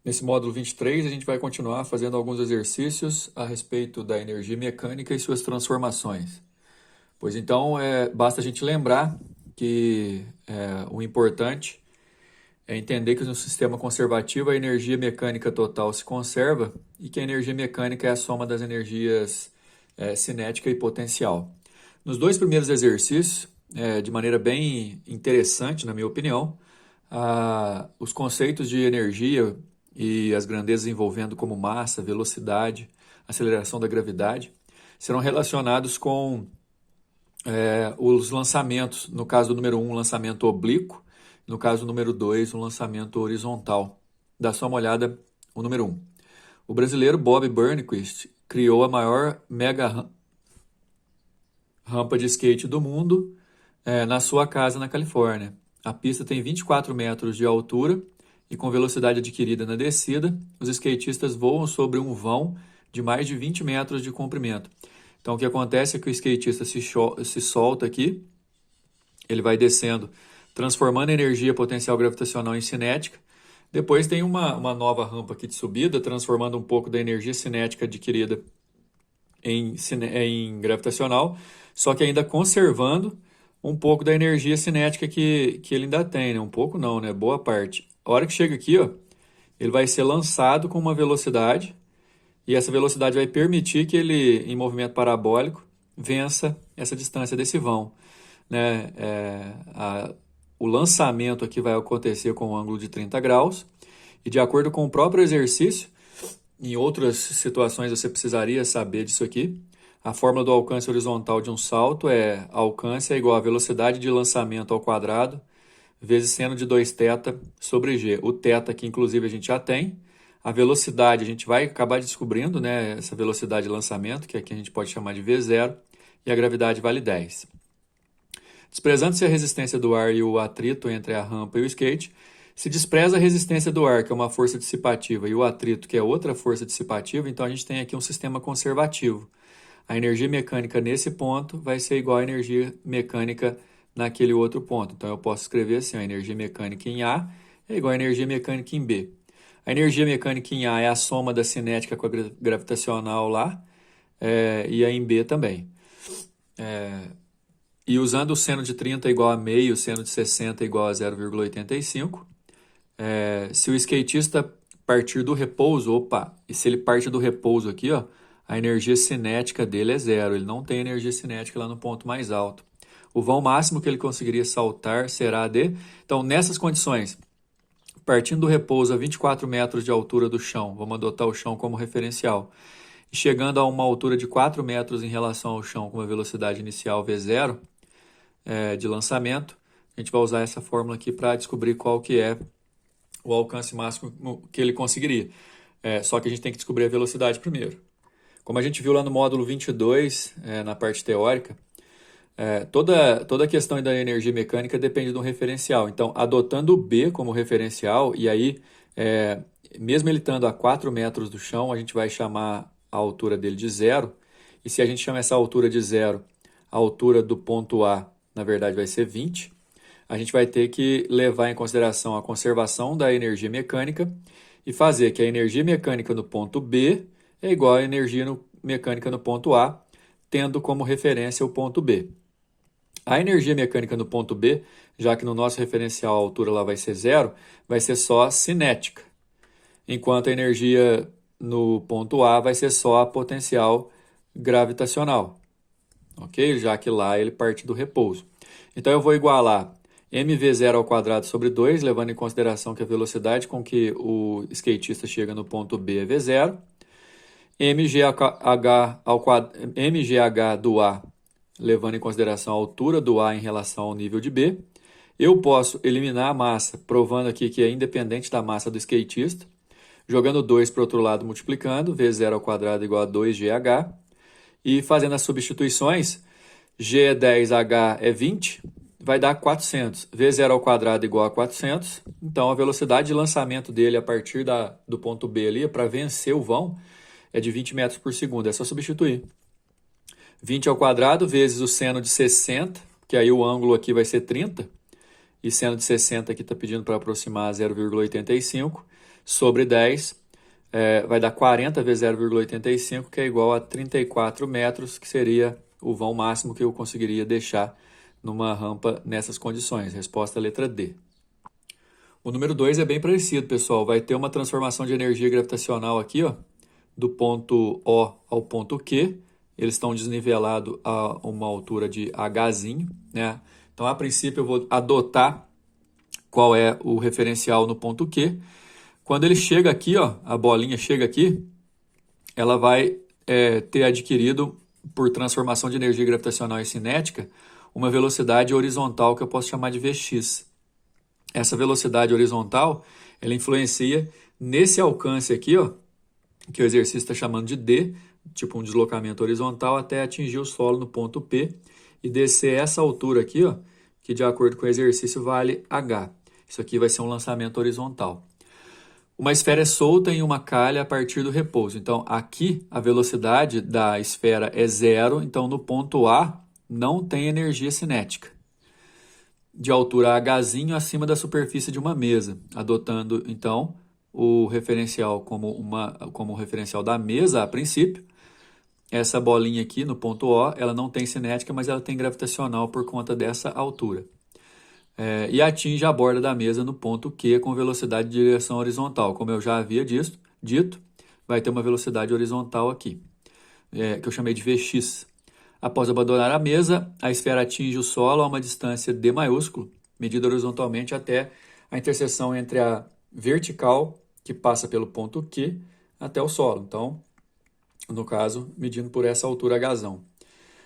Nesse módulo 23, a gente vai continuar fazendo alguns exercícios a respeito da energia mecânica e suas transformações. Pois então, basta a gente lembrar que o importante é entender que no sistema conservativo a energia mecânica total se conserva e que a energia mecânica é a soma das energias cinética e potencial. Nos dois primeiros exercícios, de maneira bem interessante, na minha opinião, os conceitos de energia e as grandezas envolvendo como massa, velocidade, aceleração da gravidade, serão relacionados com os lançamentos. No caso do número 1, um lançamento oblíquo, no caso do número 2, um lançamento horizontal. Dá só uma olhada o número 1. O brasileiro Bob Burnquist criou a maior mega rampa de skate do mundo na sua casa na Califórnia. A pista tem 24 metros de altura e com velocidade adquirida na descida, os skatistas voam sobre um vão de mais de 20 metros de comprimento. Então o que acontece é que o skatista se solta aqui, ele vai descendo, transformando a energia potencial gravitacional em cinética. Depois tem uma nova rampa aqui de subida, transformando um pouco da energia cinética adquirida em gravitacional, só que ainda conservando um pouco da energia cinética que ele ainda tem, né? Um pouco não, né? Boa parte. A hora que chega aqui, ó, ele vai ser lançado com uma velocidade e essa velocidade vai permitir que ele, em movimento parabólico, vença essa distância desse vão, né? O lançamento aqui vai acontecer com um ângulo de 30 graus e de acordo com o próprio exercício, em outras situações você precisaria saber disso aqui. A fórmula do alcance horizontal de um salto alcance é igual a velocidade de lançamento ao quadrado vezes seno de 2θ sobre g. O θ aqui, inclusive, a gente já tem. A velocidade, a gente vai acabar descobrindo, né, essa velocidade de lançamento, que aqui a gente pode chamar de V0, e a gravidade vale 10. Desprezando-se a resistência do ar e o atrito entre a rampa e o skate, se despreza a resistência do ar, que é uma força dissipativa, e o atrito, que é outra força dissipativa, então a gente tem aqui um sistema conservativo. A energia mecânica nesse ponto vai ser igual à energia mecânica naquele outro ponto. Então eu posso escrever assim, a energia mecânica em A é igual à energia mecânica em B. A energia mecânica em A é a soma da cinética com a gravitacional lá, e a em B também. E usando o seno de 30 igual a meio, o seno de 60 igual a 0,85, se o skatista partir do repouso, e se ele parte do repouso aqui, ó, a energia cinética dele é zero, ele não tem energia cinética lá no ponto mais alto. O vão máximo que ele conseguiria saltar será de... Então, nessas condições, partindo do repouso a 24 metros de altura do chão, vamos adotar o chão como referencial, e chegando a uma altura de 4 metros em relação ao chão com uma velocidade inicial V0 de lançamento, a gente vai usar essa fórmula aqui para descobrir qual que é o alcance máximo que ele conseguiria. Só que a gente tem que descobrir a velocidade primeiro. Como a gente viu lá no módulo 22, na parte teórica, toda a questão da energia mecânica depende de um referencial. Então, adotando o B como referencial, e aí, mesmo ele estando a 4 metros do chão, a gente vai chamar a altura dele de zero. E se a gente chama essa altura de zero, a altura do ponto A, na verdade, vai ser 20. A gente vai ter que levar em consideração a conservação da energia mecânica e fazer que a energia mecânica no ponto B é igual à energia mecânica no ponto A, tendo como referência o ponto B. A energia mecânica no ponto B, já que no nosso referencial a altura lá vai ser zero, vai ser só cinética, enquanto a energia no ponto A vai ser só a potencial gravitacional, ok? Já que lá ele parte do repouso. Então eu vou igualar mv0 ao quadrado sobre 2, levando em consideração que a velocidade com que o skatista chega no ponto B é V0, mgh do A, levando em consideração a altura do A em relação ao nível de B. Eu posso eliminar a massa, provando aqui que é independente da massa do skatista, jogando 2 para o outro lado, multiplicando, V0 ao quadrado igual a 2gh, e fazendo as substituições, g é 10, h é 20, vai dar 400. V0 ao quadrado igual a 400, então a velocidade de lançamento dele a partir do ponto B ali, para vencer o vão, é de 20 metros por segundo, é só substituir. 20 ao quadrado vezes o seno de 60, que aí o ângulo aqui vai ser 30, e seno de 60 aqui está pedindo para aproximar 0,85, sobre 10, vai dar 40 vezes 0,85, que é igual a 34 metros, que seria o vão máximo que eu conseguiria deixar numa rampa nessas condições. Resposta letra D. O número 2 é bem parecido, pessoal. Vai ter uma transformação de energia gravitacional aqui, ó, do ponto O ao ponto Q. Eles estão desnivelados a uma altura de Hzinho, né? Então, a princípio, eu vou adotar qual é o referencial no ponto Q. Quando ele chega aqui, ó, a bolinha chega aqui, ela vai ter adquirido, por transformação de energia gravitacional e cinética, uma velocidade horizontal que eu posso chamar de Vx. Essa velocidade horizontal, ela influencia nesse alcance aqui, ó, que o exercício está chamando de D, tipo um deslocamento horizontal, até atingir o solo no ponto P e descer essa altura aqui, ó, que de acordo com o exercício vale H. Isso aqui vai ser um lançamento horizontal. Uma esfera é solta em uma calha a partir do repouso. Então, aqui a velocidade da esfera é zero, então no ponto A não tem energia cinética. De altura Hzinho acima da superfície de uma mesa, adotando então o referencial como o referencial da mesa a princípio. Essa bolinha aqui no ponto O, ela não tem cinética, mas ela tem gravitacional por conta dessa altura. E atinge a borda da mesa no ponto Q com velocidade de direção horizontal. Como eu já havia dito, vai ter uma velocidade horizontal aqui, que eu chamei de Vx. Após abandonar a mesa, a esfera atinge o solo a uma distância D maiúsculo, medida horizontalmente até a interseção entre a vertical, que passa pelo ponto Q, até o solo. Então, no caso, medindo por essa altura Hzão.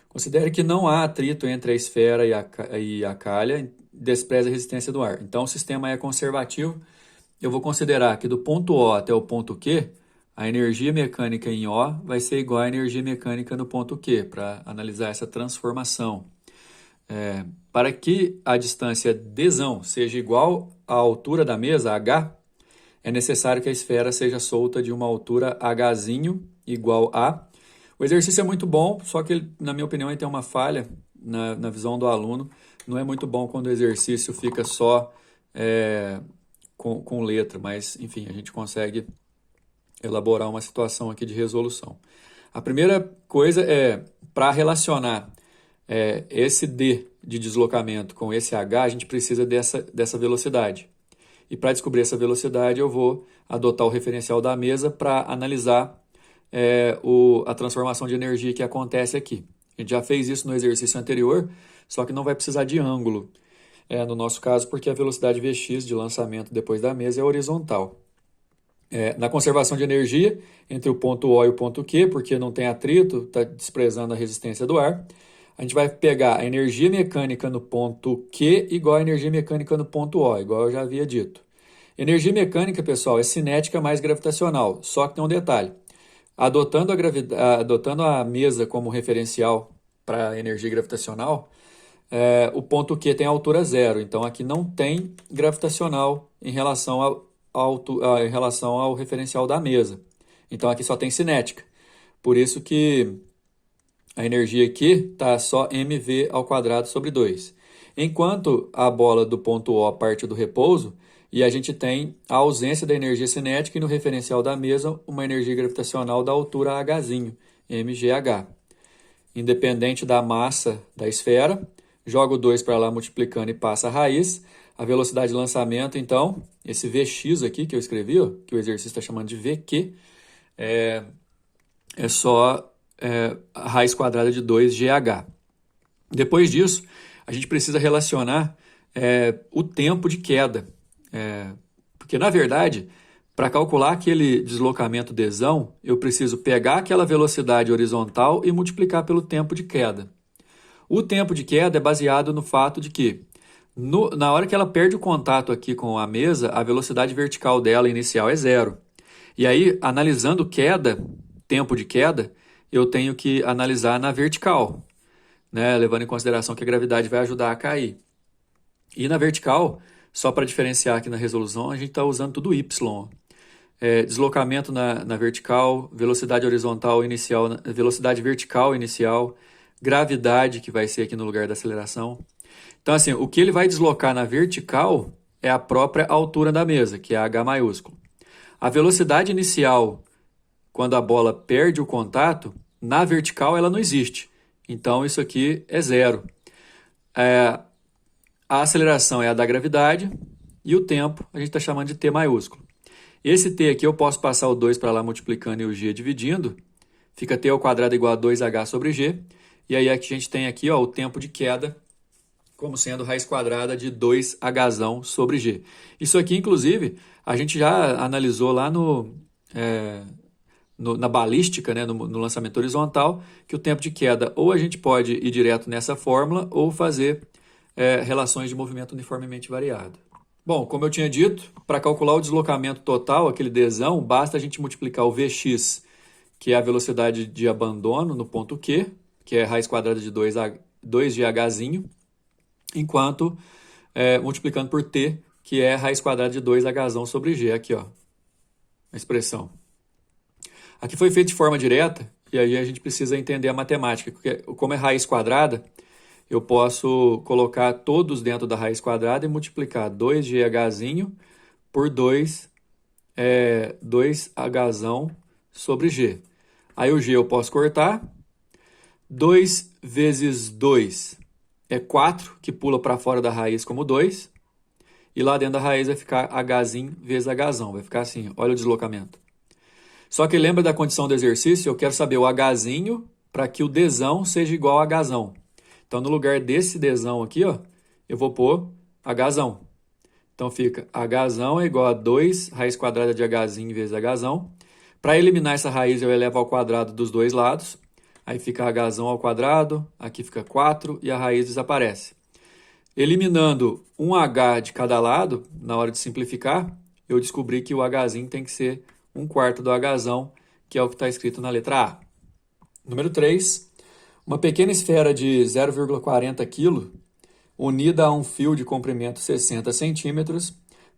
Considere que não há atrito entre a esfera e a calha, despreza a resistência do ar. Então, o sistema é conservativo. Eu vou considerar que do ponto O até o ponto Q, a energia mecânica em O vai ser igual à energia mecânica no ponto Q, para analisar essa transformação. Para que a distância Dzão seja igual à altura da mesa, H, é necessário que a esfera seja solta de uma altura Hzinho igual a... O exercício é muito bom, só que, na minha opinião, ele tem uma falha na visão do aluno. Não é muito bom quando o exercício fica só com letra, mas, enfim, a gente consegue elaborar uma situação aqui de resolução. A primeira coisa é, para relacionar esse D de deslocamento com esse H, a gente precisa dessa velocidade. E para descobrir essa velocidade, eu vou adotar o referencial da mesa para analisar a transformação de energia que acontece aqui. A gente já fez isso no exercício anterior, só que não vai precisar de ângulo, no nosso caso, porque a velocidade Vx de lançamento depois da mesa é horizontal. Na conservação de energia, entre o ponto O e o ponto Q, porque não tem atrito, está desprezando a resistência do ar, a gente vai pegar a energia mecânica no ponto Q igual a energia mecânica no ponto O, igual eu já havia dito. Energia mecânica, pessoal, é cinética mais gravitacional, só que tem um detalhe. Adotando a mesa como referencial para a energia gravitacional, o ponto Q tem altura zero, então aqui não tem gravitacional em relação ao referencial da mesa. Então aqui só tem cinética. Por isso que a energia aqui está só mv² sobre 2. Enquanto a bola do ponto O parte do repouso, e a gente tem a ausência da energia cinética e no referencial da mesa uma energia gravitacional da altura Hzinho, mgh. Independente da massa da esfera, joga o 2 para lá multiplicando e passa a raiz. A velocidade de lançamento, então, esse Vx aqui que eu escrevi, ó, que o exercício está chamando de Vq, é só a raiz quadrada de 2gh. Depois disso, a gente precisa relacionar o tempo de queda. Porque, na verdade, para calcular aquele deslocamento Dzão, eu preciso pegar aquela velocidade horizontal e multiplicar pelo tempo de queda. O tempo de queda é baseado no fato de que, na hora que ela perde o contato aqui com a mesa, a velocidade vertical dela inicial é zero. E aí, analisando tempo de queda, eu tenho que analisar na vertical, né? Levando em consideração que a gravidade vai ajudar a cair. E na vertical, só para diferenciar aqui na resolução, a gente está usando tudo Y. Deslocamento na vertical, velocidade horizontal inicial, velocidade vertical inicial, gravidade, que vai ser aqui no lugar da aceleração. Então, assim, o que ele vai deslocar na vertical é a própria altura da mesa, que é H maiúsculo. A velocidade inicial, quando a bola perde o contato, na vertical ela não existe. Então, isso aqui é zero. A aceleração é a da gravidade e o tempo a gente está chamando de T maiúsculo. Esse T aqui eu posso passar o 2 para lá multiplicando e o G dividindo. Fica T ao quadrado igual a 2H sobre G. E aí aqui a gente tem aqui, ó, o tempo de queda como sendo raiz quadrada de 2H sobre G. Isso aqui, inclusive, a gente já analisou lá na balística, né, no lançamento horizontal, que o tempo de queda ou a gente pode ir direto nessa fórmula ou fazer relações de movimento uniformemente variado. Bom, como eu tinha dito, para calcular o deslocamento total, aquele Dzão, basta a gente multiplicar o Vx, que é a velocidade de abandono no ponto Q, que é raiz quadrada de 2GH, enquanto multiplicando por T, que é raiz quadrada de 2H sobre G, aqui ó, a expressão. Aqui foi feito de forma direta, e aí a gente precisa entender a matemática, porque como é raiz quadrada, eu posso colocar todos dentro da raiz quadrada e multiplicar 2GH por 2H sobre G. Aí o G eu posso cortar. 2 vezes 2 é 4, que pula para fora da raiz como 2. E lá dentro da raiz vai ficar H vezes H. Vai ficar assim, olha o deslocamento. Só que lembra da condição do exercício? Eu quero saber o H para que o Dzão seja igual a H. Então, no lugar desse Dzão aqui, ó, eu vou pôr H. Então, fica H é igual a 2 raiz quadrada de H vezes H. Para eliminar essa raiz, eu elevo ao quadrado dos dois lados. Aí fica H ao quadrado, aqui fica 4 e a raiz desaparece. Eliminando um H de cada lado, na hora de simplificar, eu descobri que o H tem que ser 1/4 do H, que é o que está escrito na letra A. Número 3. Uma pequena esfera de 0,40 kg, unida a um fio de comprimento 60 centímetros,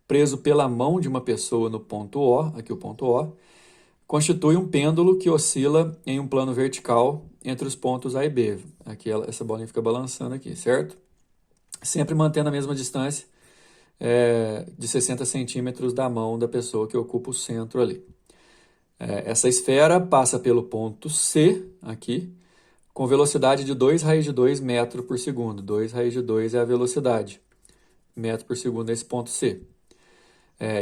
preso pela mão de uma pessoa no ponto O, aqui o ponto O, constitui um pêndulo que oscila em um plano vertical entre os pontos A e B. Aqui essa bolinha fica balançando aqui, certo? Sempre mantendo a mesma distância de 60 centímetros da mão da pessoa que ocupa o centro ali. Essa esfera passa pelo ponto C, aqui, com velocidade de 2 raiz de 2 metros por segundo. 2 raiz de 2 é a velocidade, metro por segundo nesse ponto C.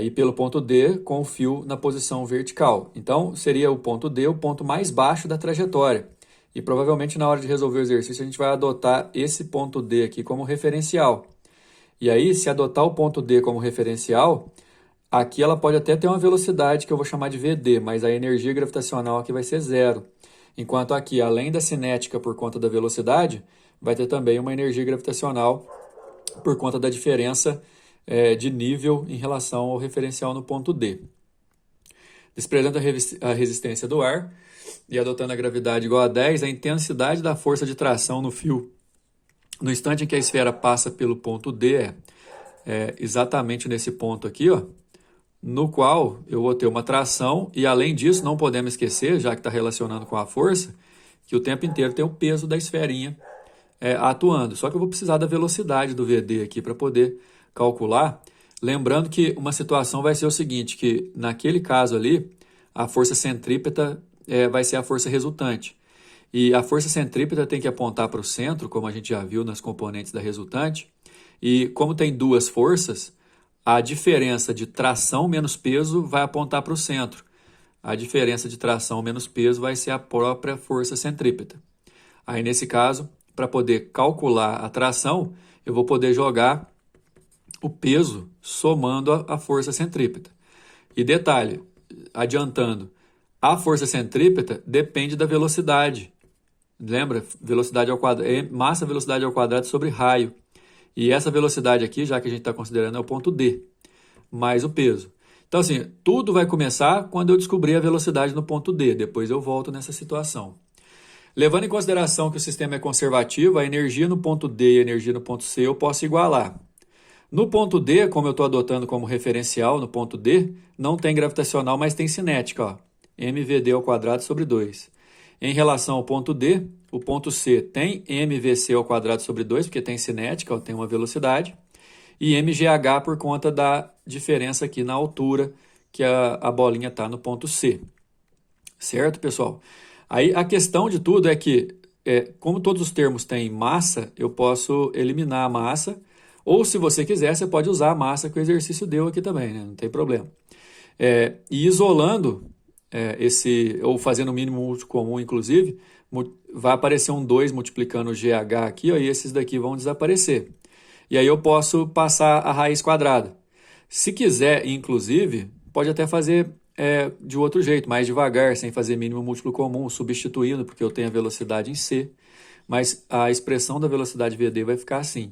E pelo ponto D, com o fio na posição vertical. Então, seria o ponto D o ponto mais baixo da trajetória. E provavelmente na hora de resolver o exercício, a gente vai adotar esse ponto D aqui como referencial. E aí, se adotar o ponto D como referencial, aqui ela pode até ter uma velocidade que eu vou chamar de VD, mas a energia gravitacional aqui vai ser zero. Enquanto aqui, além da cinética por conta da velocidade, vai ter também uma energia gravitacional por conta da diferença de nível em relação ao referencial no ponto D. Desprezando a resistência do ar e adotando a gravidade igual a 10, a intensidade da força de tração no fio no instante em que a esfera passa pelo ponto D é exatamente nesse ponto aqui, ó, no qual eu vou ter uma tração e, além disso, não podemos esquecer, já que está relacionando com a força, que o tempo inteiro tem o peso da esferinha atuando. Só que eu vou precisar da velocidade do VD aqui para poder calcular. Lembrando que uma situação vai ser o seguinte, que naquele caso ali, a força centrípeta vai ser a força resultante. E a força centrípeta tem que apontar para o centro, como a gente já viu nas componentes da resultante. E como tem duas forças, a diferença de tração menos peso vai apontar para o centro. A diferença de tração menos peso vai ser a própria força centrípeta. Aí, nesse caso, para poder calcular a tração, eu vou poder jogar o peso somando a força centrípeta. E detalhe, adiantando, a força centrípeta depende da velocidade. Lembra? Velocidade ao quadrado, massa velocidade ao quadrado sobre raio. E essa velocidade aqui, já que a gente está considerando, é o ponto D, mais o peso. Então, assim, tudo vai começar quando eu descobrir a velocidade no ponto D. Depois eu volto nessa situação. Levando em consideração que o sistema é conservativo, a energia no ponto D e a energia no ponto C eu posso igualar. No ponto D, como eu estou adotando como referencial no ponto D, não tem gravitacional, mas tem cinética, ó, mvd ao quadrado sobre 2. Em relação ao ponto D, o ponto C tem mvc ao quadrado sobre 2, porque tem cinética, ó, tem uma velocidade, e mgh por conta da diferença aqui na altura, que a bolinha está no ponto C. Certo, pessoal? Aí a questão de tudo é que, como todos os termos têm massa, eu posso eliminar a massa, ou se você quiser, você pode usar a massa que o exercício deu aqui também, né? Não tem problema. E isolando ou fazendo o mínimo múltiplo comum, inclusive, vai aparecer um 2 multiplicando o GH aqui, ó, e esses daqui vão desaparecer. E aí eu posso passar a raiz quadrada. Se quiser, inclusive, pode até fazer de outro jeito, mais devagar, sem fazer mínimo múltiplo comum, substituindo, porque eu tenho a velocidade em C. Mas a expressão da velocidade VD vai ficar assim.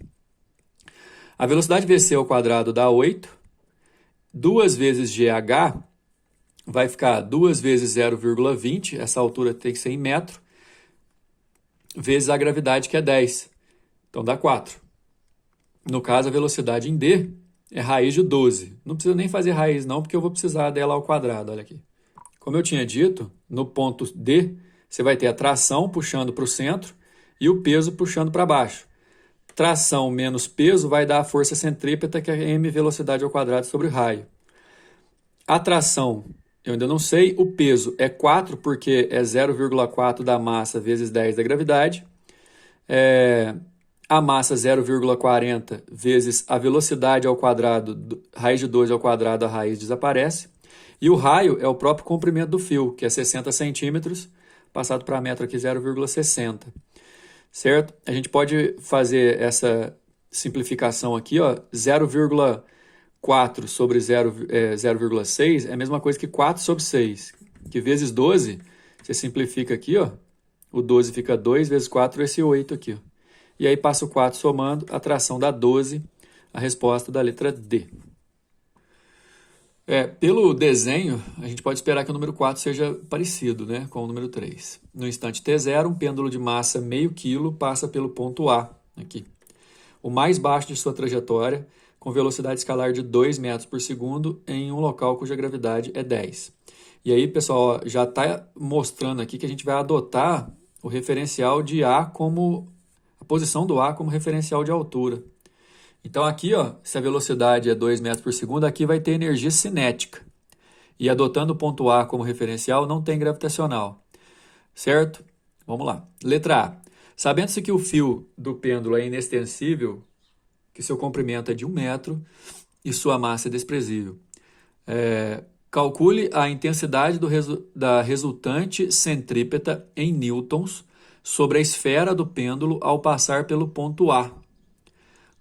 A velocidade VC ao quadrado dá 8. 2 vezes GH vai ficar 2 vezes 0,20, essa altura tem que ser em metro, vezes a gravidade, que é 10. Então dá 4. No caso, a velocidade em D é raiz de 12. Não precisa nem fazer raiz não, porque eu vou precisar dela ao quadrado, olha aqui. Como eu tinha dito, no ponto D, você vai ter a tração puxando para o centro e o peso puxando para baixo. Tração menos peso vai dar a força centrípeta, que é m velocidade ao quadrado sobre o raio. A tração, eu ainda não sei, o peso é 4, porque é 0,4 da massa vezes 10 da gravidade. A massa 0,40 vezes a velocidade ao quadrado, raiz de 2 ao quadrado, a raiz desaparece. E o raio é o próprio comprimento do fio, que é 60 centímetros, passado para metro aqui 0,60. Certo? A gente pode fazer essa simplificação aqui, ó, 0,4 sobre 0,6 é a mesma coisa que 4 sobre 6, que vezes 12, você simplifica aqui, ó, o 12 fica 2 vezes 4, esse 8 aqui, ó. E aí passa o 4 somando, a tração dá 12, a resposta da letra D. Pelo desenho, a gente pode esperar que o número 4 seja parecido, né, com o número 3. No instante T0, um pêndulo de massa meio quilo passa pelo ponto A, aqui. O mais baixo de sua trajetória, com velocidade escalar de 2 metros por segundo, em um local cuja gravidade é 10. E aí, pessoal, ó, já está mostrando aqui que a gente vai adotar o referencial de A como... a posição do A como referencial de altura. Então aqui, ó, se a velocidade é 2 metros por segundo, aqui vai ter energia cinética. E adotando o ponto A como referencial, não tem gravitacional. Certo? Vamos lá. Letra A. Sabendo-se que o fio do pêndulo é inextensível, que seu comprimento é de 1 metro e sua massa é desprezível. Calcule a intensidade da resultante centrípeta em newtons sobre a esfera do pêndulo ao passar pelo ponto A.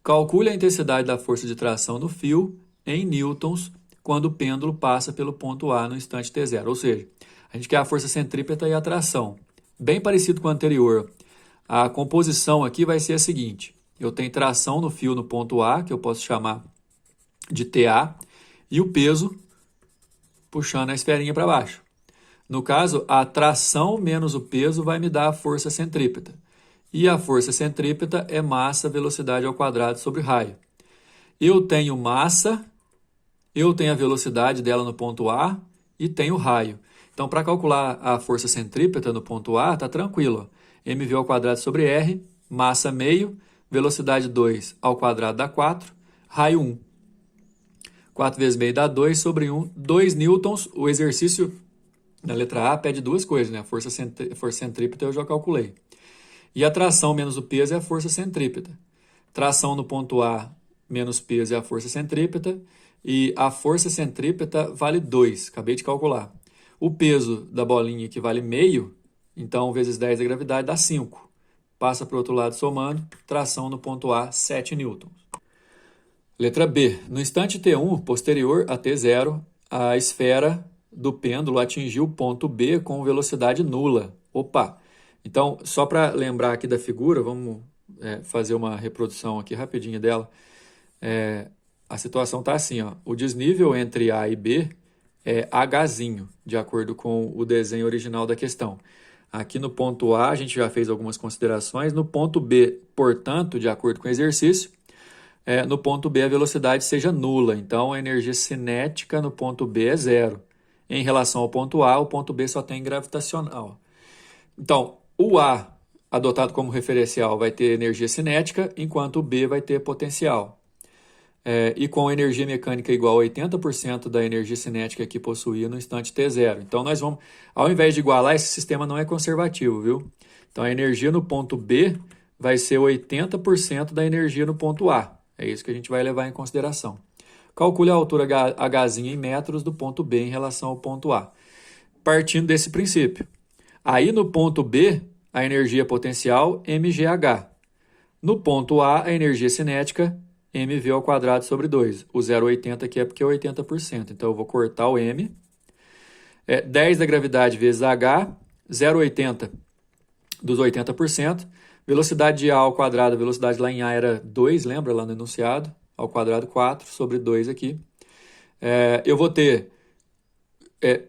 Calcule a intensidade da força de tração no fio em newtons quando o pêndulo passa pelo ponto A no instante T0. Ou seja, a gente quer a força centrípeta e a tração. Bem parecido com o anterior. A composição aqui vai ser a seguinte. Eu tenho tração no fio no ponto A, que eu posso chamar de TA, e o peso puxando a esferinha para baixo. No caso, a tração menos o peso vai me dar a força centrípeta. E a força centrípeta é massa velocidade ao quadrado sobre raio. Eu tenho massa, eu tenho a velocidade dela no ponto A e tenho raio. Então, para calcular a força centrípeta no ponto A, está tranquilo. mv ao quadrado sobre r, massa meio, velocidade 2 ao quadrado dá 4, raio 1. 4 vezes meio dá 2 sobre 1, 2 newtons. O exercício na letra A pede duas coisas, né? A força centrípeta eu já calculei. E a tração menos o peso é a força centrípeta. Tração no ponto A menos peso é a força centrípeta. E a força centrípeta vale 2, acabei de calcular. O peso da bolinha que vale meio, então vezes 10 da gravidade dá 5. Passa para o outro lado somando, tração no ponto A, 7 newtons. Letra B. No instante T1, posterior a T0, a esfera do pêndulo atingiu o ponto B com velocidade nula. Opa! Então, só para lembrar aqui da figura, vamos fazer uma reprodução aqui rapidinho dela. A situação está assim, ó. O desnível entre A e B é Hzinho, de acordo com o desenho original da questão. Aqui no ponto A, a gente já fez algumas considerações. No ponto B, portanto, de acordo com o exercício, no ponto B a velocidade seja nula. Então, a energia cinética no ponto B é 0. Em relação ao ponto A, o ponto B só tem gravitacional. Então, o A, adotado como referencial, vai ter energia cinética, enquanto o B vai ter potencial. e com energia mecânica igual a 80% da energia cinética que possuía no instante t0. Então, nós vamos, ao invés de igualar, esse sistema não é conservativo, viu? Então, a energia no ponto B vai ser 80% da energia no ponto A. É isso que a gente vai levar em consideração. Calcule a altura H em metros do ponto B em relação ao ponto A. Partindo desse princípio. Aí, no ponto B, a energia potencial mgh. No ponto A, a energia cinética mv ao quadrado sobre 2. O 0,80 aqui é porque é 80%. Então, eu vou cortar o m. 10 da gravidade vezes h, 0,80 dos 80%. Velocidade de A ao quadrado, a velocidade lá em A era 2, lembra lá no enunciado? Ao quadrado 4 sobre 2 aqui. Eu vou ter,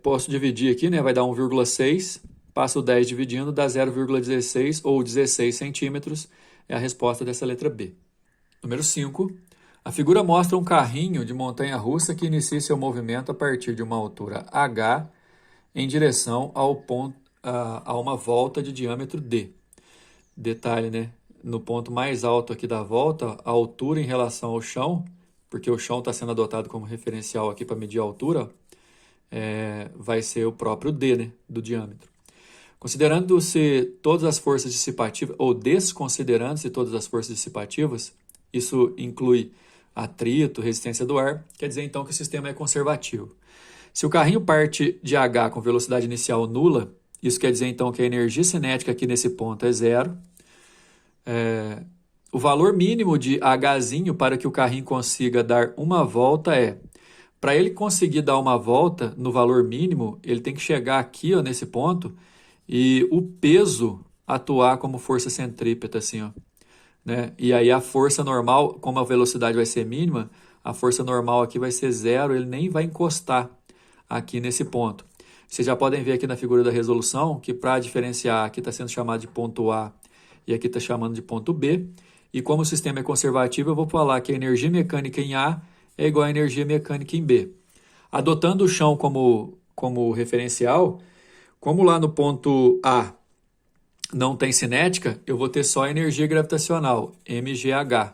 posso dividir aqui, né? Vai dar 1,6. Passo o 10 dividindo, dá 0,16 ou 16 centímetros. É a resposta dessa letra B. Número 5. A figura mostra um carrinho de montanha-russa que inicia seu movimento a partir de uma altura h em direção a uma volta de diâmetro d. Detalhe, né? No ponto mais alto aqui da volta, a altura em relação ao chão, porque o chão está sendo adotado como referencial aqui para medir a altura, vai ser o próprio d, né? Do diâmetro. Considerando-se todas as forças dissipativas, ou desconsiderando-se todas as forças dissipativas, isso inclui atrito, resistência do ar, quer dizer então que o sistema é conservativo. Se o carrinho parte de H com velocidade inicial nula, isso quer dizer então que a energia cinética aqui nesse ponto é zero. O valor mínimo de Hzinho para que o carrinho consiga dar uma volta para ele conseguir dar uma volta no valor mínimo, ele tem que chegar aqui, ó, nesse ponto, e o peso atuar como força centrípeta, assim, ó, né? E aí a força normal, como a velocidade vai ser mínima, a força normal aqui vai ser zero, ele nem vai encostar aqui nesse ponto. Vocês já podem ver aqui na figura da resolução que para diferenciar, aqui está sendo chamado de ponto A e aqui está chamando de ponto B. E como o sistema é conservativo, eu vou falar que a energia mecânica em A é igual à energia mecânica em B. Adotando o chão como referencial, como lá no ponto A não tem cinética, eu vou ter só energia gravitacional, mgh.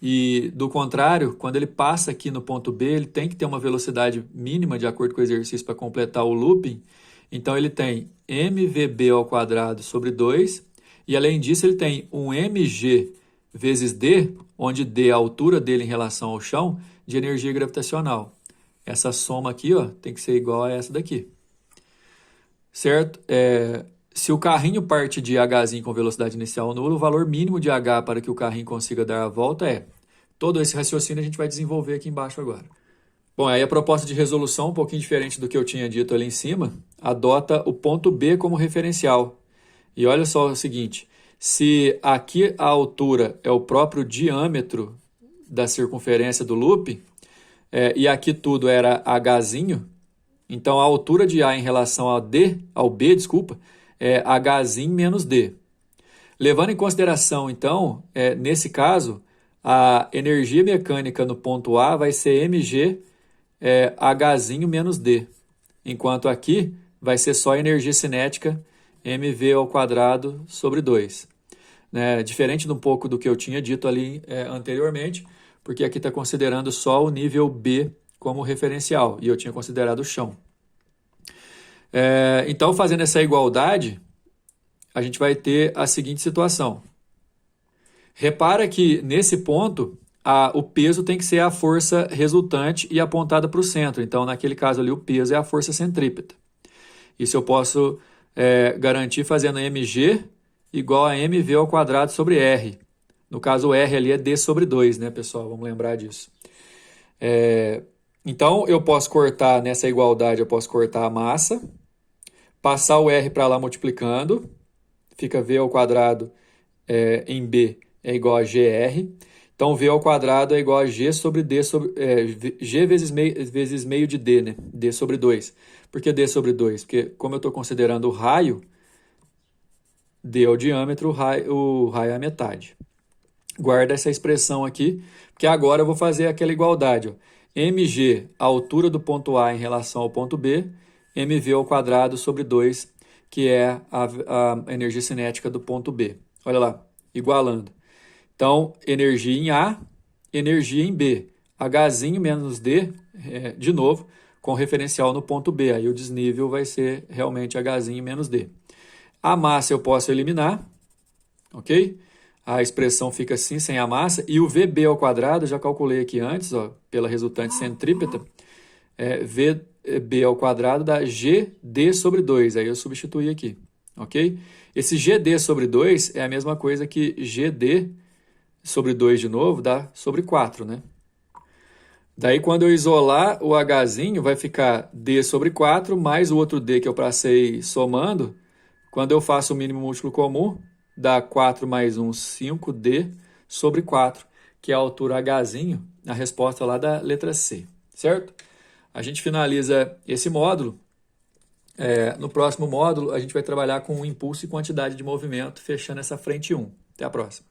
E, do contrário, quando ele passa aqui no ponto B, ele tem que ter uma velocidade mínima de acordo com o exercício para completar o looping. Então, ele tem mvb ao quadrado sobre 2. E, além disso, ele tem um mg vezes d, onde d é a altura dele em relação ao chão, de energia gravitacional. Essa soma aqui, ó, tem que ser igual a essa daqui. Certo? Se o carrinho parte de Hzinho com velocidade inicial nula, o valor mínimo de H para que o carrinho consiga dar a volta é. Todo esse raciocínio a gente vai desenvolver aqui embaixo agora. Bom, aí a proposta de resolução, um pouquinho diferente do que eu tinha dito ali em cima, adota o ponto B como referencial. E olha só o seguinte, se aqui a altura é o próprio diâmetro da circunferência do loop, e aqui tudo era Hzinho, então a altura de A em relação ao B, é Hzinho menos D. Levando em consideração, então, nesse caso, a energia mecânica no ponto A vai ser mg Hzinho menos D, enquanto aqui vai ser só energia cinética mv ao quadrado sobre 2. Diferente de um pouco do que eu tinha dito ali anteriormente, porque aqui está considerando só o nível B como referencial, e eu tinha considerado o chão. Então, fazendo essa igualdade, a gente vai ter a seguinte situação. Repara que, nesse ponto, o peso tem que ser a força resultante e apontada para o centro. Então, naquele caso ali, o peso é a força centrípeta. Isso eu posso garantir fazendo mg igual a mv ao quadrado sobre r. No caso, o r ali é d sobre 2, né, pessoal? Vamos lembrar disso. Então, eu posso cortar, nessa igualdade, eu posso cortar a massa, passar o r para lá multiplicando, fica v ao quadrado em b é igual a gr. Então, v ao quadrado é igual a g sobre d sobre... g vezes meio de d, né? D sobre 2. Por que d sobre 2? Porque, como eu estou considerando o raio, d é o diâmetro, o raio é a metade. Guarda essa expressão aqui, porque agora eu vou fazer aquela igualdade, ó. mg, a altura do ponto A em relação ao ponto B, mv ao quadrado sobre 2, que é a energia cinética do ponto B. Olha lá, igualando. Então, energia em A energia em B. H' menos D, de novo, com referencial no ponto B. Aí o desnível vai ser realmente H' menos D. A massa eu posso eliminar, ok? A expressão fica assim, sem a massa. E o VB ao quadrado, eu já calculei aqui antes, ó, pela resultante centrípeta. VB ao quadrado dá GD sobre 2. Aí eu substituí aqui, ok? Esse GD sobre 2 é a mesma coisa que GD sobre 2 de novo, dá sobre 4, né? Daí, quando eu isolar o Hzinho, vai ficar D sobre 4, mais o outro D que eu passei somando. Quando eu faço o mínimo múltiplo comum, dá 4 mais 1, 5D sobre 4, que é a altura Hzinho, a resposta lá da letra C, certo? A gente finaliza esse módulo. No próximo módulo, a gente vai trabalhar com impulso e quantidade de movimento, fechando essa frente 1. Até a próxima.